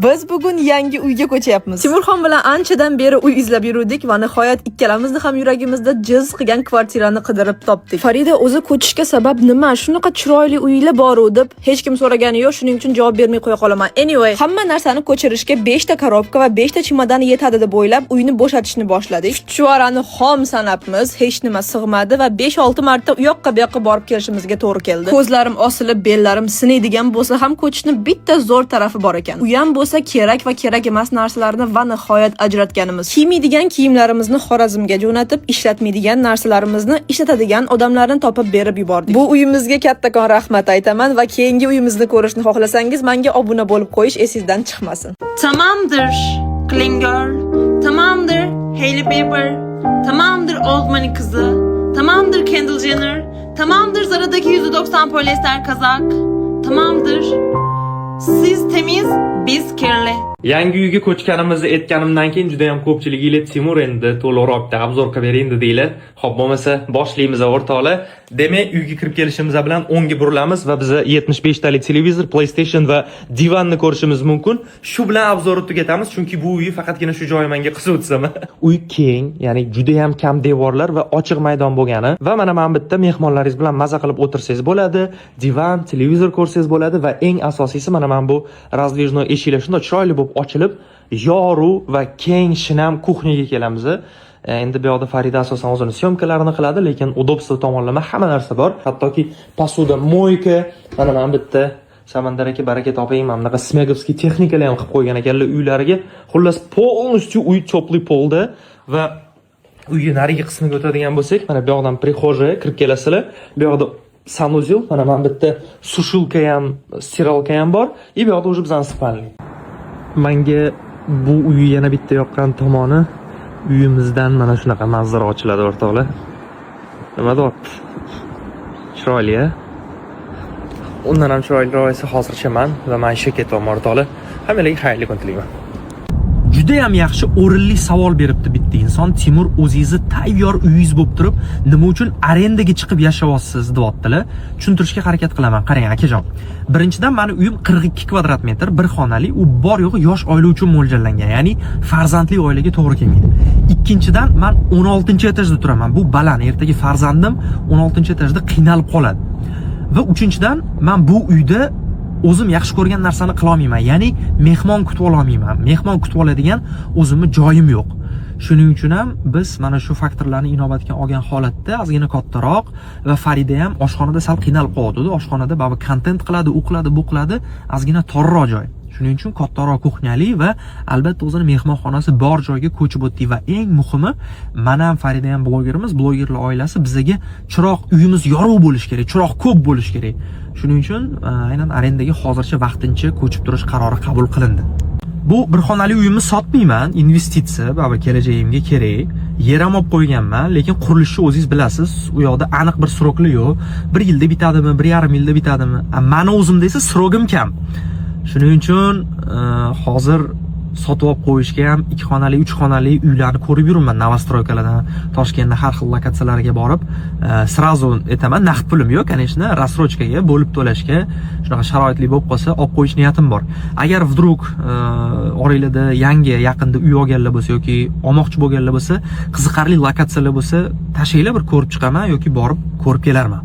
Biz bugun yangi uyga ko'chyapmiz. Timurxon bilan anchadan beri uy izlab yurdik va nihoyat ikkalamizni ham yuragimizda jiz qilgan kvartirani qidirib topdik. Farida o'zi ko'chishga sabab nima? Shunaqa chiroyli uylar bor-u deb hech kim so'ragani yo'q, shuning uchun javob bermay qo'ya qolaman. Anyway, hamma narsani ko'chirishga 5 ta korobka va 5 ta chemodan yetadi deb o'ylab uyni bo'shatishni boshladik. Chuvarani xom sanabmiz, hech nima sig'madi va 5-6 marta u yoqqa bu yoqqa borib kelishimizga to'g'ri keldi. Ko'zlarim osilib, bellarim sinaydigan bo'lsa ham ko'chishni bitta zo'r tarafi bor ekan. U ham bo'lsa kerak va kerak emas narsalarni va nihoyat ajratganimiz. Kiymaydigan kiyimlarimizni Xorazmga jo'natib, ishlatmaydigan narsalarimizni ishlatadigan odamlarni topib berib yubordik. Bu uyimizga kattakon rahmat aytaman va keyingi uyimizni ko'rishni xohlasangiz menga obuna bo'lib qo'yish esingizdan chiqmasin. Tamamdır Clean Girl, tamamdır Hailey Bieber, tamamdır Old Money kızı, tamamdır Kendall Jenner, tamamdır Zara'daki %90 polyester kazak, tamamdır. Siz temiz, biz kirli. Yangi uyga ko'chganimizni aytganimdan keyin juda ham ko'pchilik ila Timur endi to'liqroq obzor qilib bering dedilar. Xo'p, bo'lmasa boshlaymiz o'rtoqlar. Demak, uyga kirib kelishimiz bilan o'ngga burilamiz va biz 75 talik televizor, PlayStation va divanni ko'rishimiz mumkin. Shu bilan obzorni tugatamiz, chunki bu uy faqatgina shu joyi menga qiziq o'tsam. Uy keng, ya'ni juda ham kam devorlar va ochiq maydon bo'lgani va mana men bitta mehmonlaringiz bilan maza qilib o'tirsangiz bo'ladi, divan, televizor ko'rsangiz bo'ladi va eng asosiysi mana men bu razdvijnoy eshiklar shunday chiroyli bo'lib ochilib, yoru va keng shinam kuxnyaga kelamiz. Endi bu yoqda Farida asosan o'zining syomkalarini qiladi, lekin udobstvo tomonlama hamma narsa bor. Hattoki posuda, moyka, mana men bitta Samandar aka baraka toping, mana bunaqa smegovskiy texnikalar ham qilib qo'ygan ekanlar uylariga. Xullas, polностью uy cho'pli polda va uyning narigi qismiga o'tadigan bo'lsak, mana bu yoqdan prixojaya kirib kelasizlar. Bu yoqda sanuzel, mana men bitta sushilka ham, stiralka ham bor. И bu yoqda o'zi bizning spalni. Menga bu uy yana bitta yoqqan tomoni uyimizdan mana shunaqa manzara ochiladi o'rtoqlar. Nima deyapti? Chiroyli-a? Undan ham chiroyliroq esa hozircha men va men ishga ketaman o'rtoqlar. Hammalarga xayrli kun tilayman. Juda ham yaxshi o'rinli savol beribdi bitta inson. Timur, o'zingizni tayyor uyingiz bo'lib turib, nima uchun arendaga chiqib yashayapsiz deyaptilar. Tushuntirishga harakat qilaman. Qarang akajon. Birinchidan meni uyim 42 kvadrat metr, bir xonali, u bor yo'g'i yosh oila uchun mo'ljallangan, ya'ni farzandli oilaga to'g'ri kelmaydi. Ikkinchidan men 16-etajda turaman. Bu baland, ertaga farzandim 16-etajda qiynalib qoladi. Va uchinchidan men bu uyda o'zim yaxshi ko'rgan narsani qila olmayman, ya'ni mehmon kutib olmayman. Mehmon kutib oladigan o'zimni joyim yo'q. Shuning uchun ham biz mana shu faktorlarni inobatga olgan holatda ozgina kattaroq va Farida ham oshxonada sal qiynalib qoladi. Oshxonada ba'zi kontent qiladi, u qiladi, bu qiladi, ozgina torroq joy. Shuning uchun kattaroq kuxnyali va albatta o'zining mehmonxonasi bor joyga ko'chib o'tdik va eng muhimi, men ham Farida ham blogerimiz, blogerlar oilasi bizga chiroq uyimiz yorug' bo'lishi kerak, chiroq ko'p bo'lishi kerak. Shuning uchun aynan arendaga hozircha vaqtincha ko'chib turish qarori qabul qilindi. Bu bir xonali uyimni sotmayman, investitsiya, baba kelajagimga kerak. Yer ham olib qo'yganman, lekin qurilishni o'zingiz bilasiz, u yoqda aniq bir srokli yo'q. 1 yilda bitadimi, 1,5 yilda bitadimi? Meni o'zimda esa srogim kam. Shuning uchun hozir sotib olib qo'yishga ham 2 xonali, 3 xonali uylarni ko'rib yuribman Novostroykalardan, Toshkentda har xil lokatsiyalarga borib, srazu aytaman, naqd pulim yo'q, конечно, рассрочкаga bo'lib to'lashga shunaqa sharoitli bo'lib qolsa olib qo'yish niyatim bor. Agar vdrug oranglarda yangi yaqinda uy olganlar bo'lsa yoki olmoqchi bo'lganlar bo'lsa, qiziqarli lokatsiyalar bo'lsa, tashinglar bir ko'rib chiqaman yoki borib ko'rib kelarman.